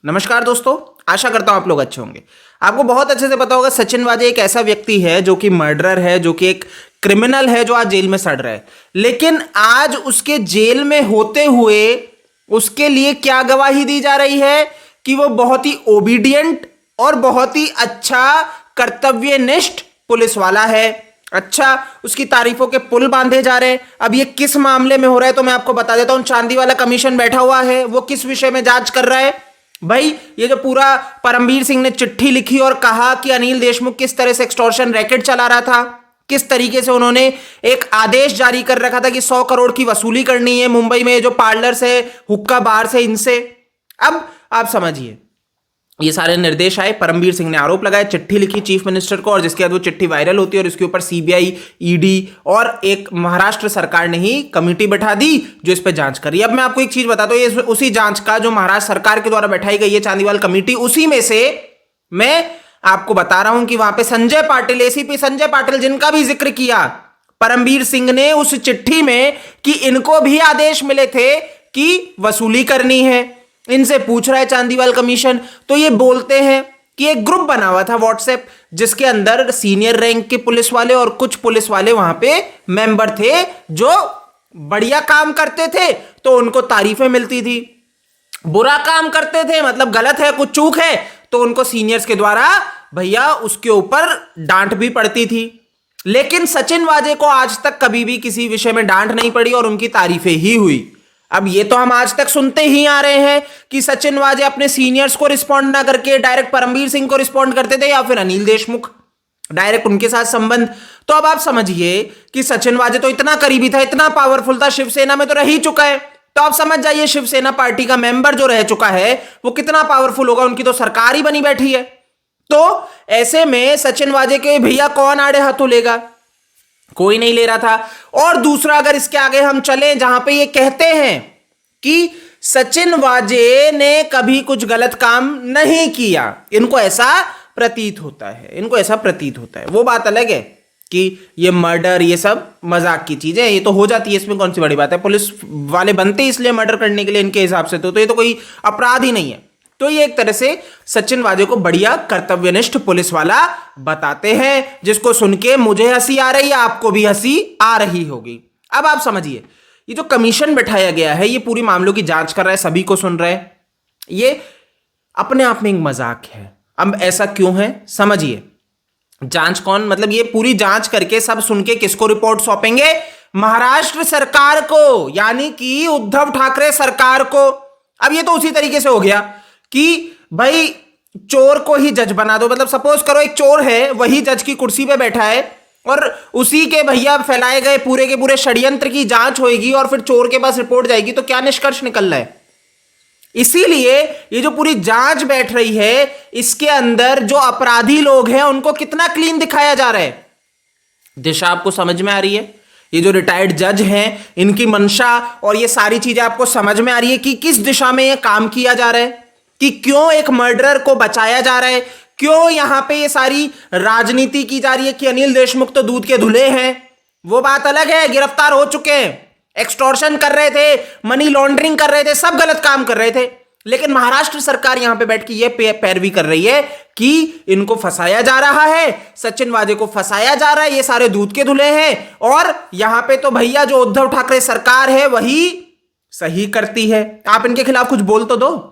नमस्कार दोस्तों, आशा करता हूं आप लोग अच्छे होंगे। आपको बहुत अच्छे से पता होगा सचिन वाजे एक ऐसा व्यक्ति है जो कि मर्डरर है, जो कि एक क्रिमिनल है, जो आज जेल में सड़ रहा है। लेकिन आज उसके जेल में होते हुए उसके लिए क्या गवाही दी जा रही है कि वो बहुत ही ओबीडियंट और बहुत ही अच्छा कर्तव्यनिष्ठ पुलिस वाला है। अच्छा, उसकी तारीफों के पुल बांधे जा रहे हैं। अब ये किस मामले में हो रहा है तो मैं आपको बता देता हूं। चांदी वाला कमीशन बैठा हुआ है, वो किस विषय में जांच कर रहा है भाई? ये जो पूरा परमबीर सिंह ने चिट्ठी लिखी और कहा कि अनिल देशमुख किस तरह से एक्सटॉर्शन रैकेट चला रहा था, किस तरीके से उन्होंने एक आदेश जारी कर रखा था कि 100 करोड़ की वसूली करनी है मुंबई में जो पार्लर्स है, हुक्का बार से, इनसे। अब आप समझिए, ये सारे निर्देश आए, परमबीर सिंह ने आरोप लगाया, चिट्ठी लिखी चीफ मिनिस्टर को, और जिसके बाद वो चिट्ठी वायरल होती है और इसके ऊपर सीबीआई, ईडी और एक महाराष्ट्र सरकार ने ही कमेटी बैठा दी जो इस पर जांच करी। अब मैं आपको एक चीज बताता हूं, ये उसी जांच का जो महाराष्ट्र सरकार के द्वारा बैठाई गई है चांदीवाल कमेटी, उसी में से मैं आपको बता रहा हूं कि वहां पे संजय पाटिल, एसीपी संजय पाटिल, जिनका भी जिक्र किया परमबीर सिंह ने उस चिट्ठी में कि इनको भी आदेश मिले थे कि वसूली करनी है, इनसे पूछ रहा है चांदीवाल कमीशन। तो ये बोलते हैं कि एक ग्रुप बना हुआ था व्हाट्सएप, जिसके अंदर सीनियर रैंक के पुलिस वाले और कुछ पुलिस वाले वहां पे मेंबर थे जो बढ़िया काम करते थे तो उनको तारीफें मिलती थी, बुरा काम करते थे मतलब गलत है, कुछ चूक है तो उनको सीनियर्स के द्वारा भैया उसके ऊपर डांट भी पड़ती थी। लेकिन सचिन वाजे को आज तक कभी भी किसी विषय में डांट नहीं पड़ी और उनकी तारीफें ही हुई। अब ये तो हम आज तक सुनते ही आ रहे हैं कि सचिन वाजे अपने सीनियर्स को रिस्पॉन्ड ना करके डायरेक्ट परमबीर सिंह को रिस्पॉन्ड करते थे, या फिर अनिल देशमुख डायरेक्ट उनके साथ संबंध। तो अब आप समझिए कि सचिन वाजे तो इतना करीबी था, इतना पावरफुल था, शिवसेना में तो रह ही चुका है। तो आप समझ जाइए शिवसेना पार्टी का मेंबर जो रह चुका है वो कितना पावरफुल होगा, उनकी तो सरकार ही बनी बैठी है। तो ऐसे में सचिन वाजे के भैया कौन आड़े हाथों लेगा? कोई नहीं ले रहा था। और दूसरा, अगर इसके आगे हम चलें जहां पे ये कहते हैं कि सचिन वाजे ने कभी कुछ गलत काम नहीं किया, इनको ऐसा प्रतीत होता है, इनको ऐसा प्रतीत होता है। वो बात अलग है कि ये मर्डर, ये सब मजाक की चीजें, ये तो हो जाती है, इसमें कौन सी बड़ी बात है। पुलिस वाले बनते इसलिए मर्डर करने के लिए इनके हिसाब से, तो ये तो कोई अपराध ही नहीं है। तो ये एक तरह से सचिन वाजे को बढ़िया कर्तव्यनिष्ठ पुलिस वाला बताते हैं, जिसको सुन के मुझे हंसी आ रही है, आपको भी हंसी आ रही होगी। अब आप समझिए, ये जो कमीशन बैठाया गया है ये पूरी मामलों की जांच कर रहा है, सभी को सुन रहा है, ये अपने आप में एक मजाक है। अब ऐसा क्यों है समझिए। जांच कौन, मतलब ये पूरी जांच करके सब सुन के किसको रिपोर्ट सौंपेंगे? महाराष्ट्र सरकार को, यानी कि उद्धव ठाकरे सरकार को। अब ये तो उसी तरीके से हो गया कि भाई चोर को ही जज बना दो। मतलब सपोज करो एक चोर है, वही जज की कुर्सी पे बैठा है और उसी के भैया फैलाए गए पूरे के पूरे षड्यंत्र की जांच होगी और फिर चोर के पास रिपोर्ट जाएगी, तो क्या निष्कर्ष निकल रहा है? इसीलिए ये जो पूरी जांच बैठ रही है, इसके अंदर जो अपराधी लोग हैं उनको कितना क्लीन दिखाया जा रहा है। दिशा आपको समझ में आ रही है? ये जो रिटायर्ड जज हैं इनकी मंशा और ये सारी चीजें आपको समझ में आ रही है कि किस दिशा में ये काम किया जा रहा है, कि क्यों एक मर्डरर को बचाया जा रहा है, क्यों यहां पे ये सारी राजनीति की जा रही है कि अनिल देशमुख तो दूध के धुले हैं। वो बात अलग है, गिरफ्तार हो चुके हैं, एक्सटॉर्शन कर रहे थे, मनी लॉन्ड्रिंग कर रहे थे, सब गलत काम कर रहे थे। लेकिन महाराष्ट्र सरकार यहां पे बैठ के ये पैरवी कर रही है कि इनको फंसाया जा रहा है, सचिन वाजे को फंसाया जा रहा है, ये सारे दूध के धुले हैं। और यहां पे तो भैया जो उद्धव ठाकरे सरकार है वही सही करती है। आप इनके खिलाफ कुछ बोल तो दो,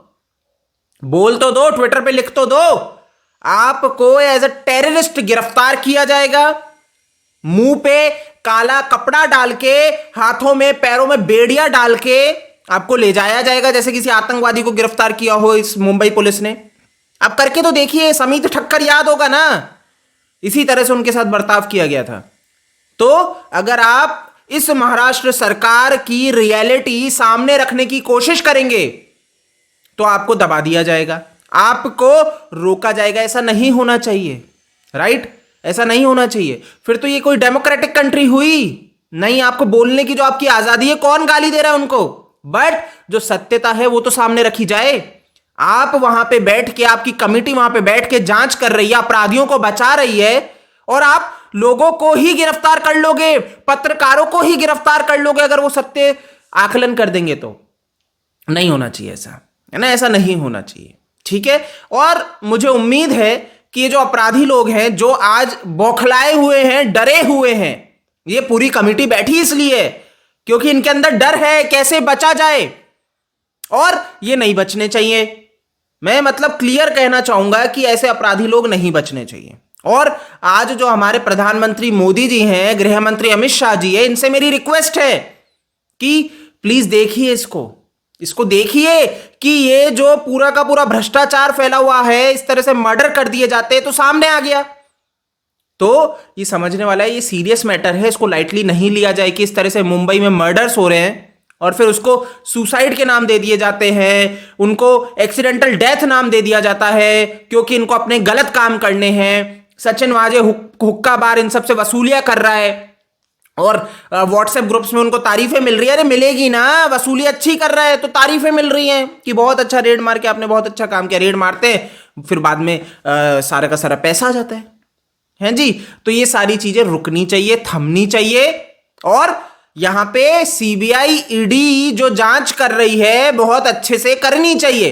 ट्विटर पे लिख तो दो। आपको एज अ टेररिस्ट गिरफ्तार किया जाएगा, मुंह पे काला कपड़ा डाल के, हाथों में पैरों में बेड़ियां डाल के आपको ले जाया जाएगा, जैसे किसी आतंकवादी को गिरफ्तार किया हो इस मुंबई पुलिस ने। आप करके तो देखिए, समीत ठक्कर याद होगा ना, इसी तरह से उनके साथ बर्ताव किया गया था। तो अगर आप इस महाराष्ट्र सरकार की रियलिटी सामने रखने की कोशिश करेंगे तो आपको दबा दिया जाएगा, आपको रोका जाएगा। ऐसा नहीं होना चाहिए, राइट? ऐसा नहीं होना चाहिए। फिर तो ये कोई डेमोक्रेटिक कंट्री हुई नहीं। आपको बोलने की जो आपकी आजादी है, कौन गाली दे रहा है उनको? बट जो सत्यता है वो तो सामने रखी जाए। आप वहां पे बैठ के, आपकी कमेटी वहां पे बैठ के जांच कर रही है, अपराधियों को बचा रही है, और आप लोगों को ही गिरफ्तार कर लोगे, पत्रकारों को ही गिरफ्तार कर लोगे अगर वो सत्य आकलन कर देंगे तो। नहीं होना चाहिए ऐसा, है ना? ऐसा नहीं होना चाहिए। ठीक है। और मुझे उम्मीद है कि ये जो अपराधी लोग हैं, जो आज बौखलाए हुए हैं, डरे हुए हैं, ये पूरी कमेटी बैठी इसलिए क्योंकि इनके अंदर डर है कैसे बचा जाए, और ये नहीं बचने चाहिए। मैं मतलब क्लियर कहना चाहूंगा कि ऐसे अपराधी लोग नहीं बचने चाहिए। और आज जो हमारे प्रधानमंत्री मोदी जी हैं, गृह मंत्री अमित शाह जी है, इनसे मेरी रिक्वेस्ट है कि प्लीज देखिए इसको देखिए कि ये जो पूरा का पूरा भ्रष्टाचार फैला हुआ है, इस तरह से मर्डर कर दिए जाते हैं, तो सामने आ गया तो ये समझने वाला है, ये सीरियस मैटर है, इसको लाइटली नहीं लिया जाए कि इस तरह से मुंबई में मर्डर्स हो रहे हैं और फिर उसको सुसाइड के नाम दे दिए जाते हैं, उनको एक्सीडेंटल डेथ नाम दे दिया जाता है क्योंकि इनको अपने गलत काम करने हैं। सचिन वाजे हुक्का बार इन सबसे वसूलियां कर रहा है और व्हाट्सएप ग्रुप्स में उनको तारीफें मिल रही है। अरे मिलेगी ना, वसूली अच्छी कर रहा है तो तारीफें मिल रही हैं कि बहुत अच्छा रेड मार के आपने बहुत अच्छा काम किया। रेड मारते हैं फिर बाद में सारा का सारा पैसा आ जाता है जी। तो ये सारी चीजें रुकनी चाहिए, थमनी चाहिए। और यहां पे सीबीआई ईडी जो जांच कर रही है बहुत अच्छे से करनी चाहिए।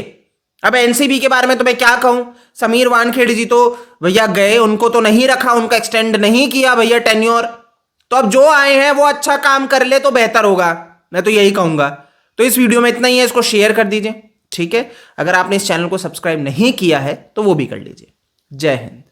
अब एनसीबी के बारे में तो मैं क्या कहूं, समीर वानखेड़े जी तो भैया गए, उनको तो नहीं रखा, उनका एक्सटेंड नहीं किया भैया टेन्योर। तो अब जो आए हैं वो अच्छा काम कर ले तो बेहतर होगा, मैं तो यही कहूंगा। तो इस वीडियो में इतना ही है, इसको शेयर कर दीजिए, ठीक है। अगर आपने इस चैनल को सब्सक्राइब नहीं किया है तो वो भी कर लीजिए। जय हिंद।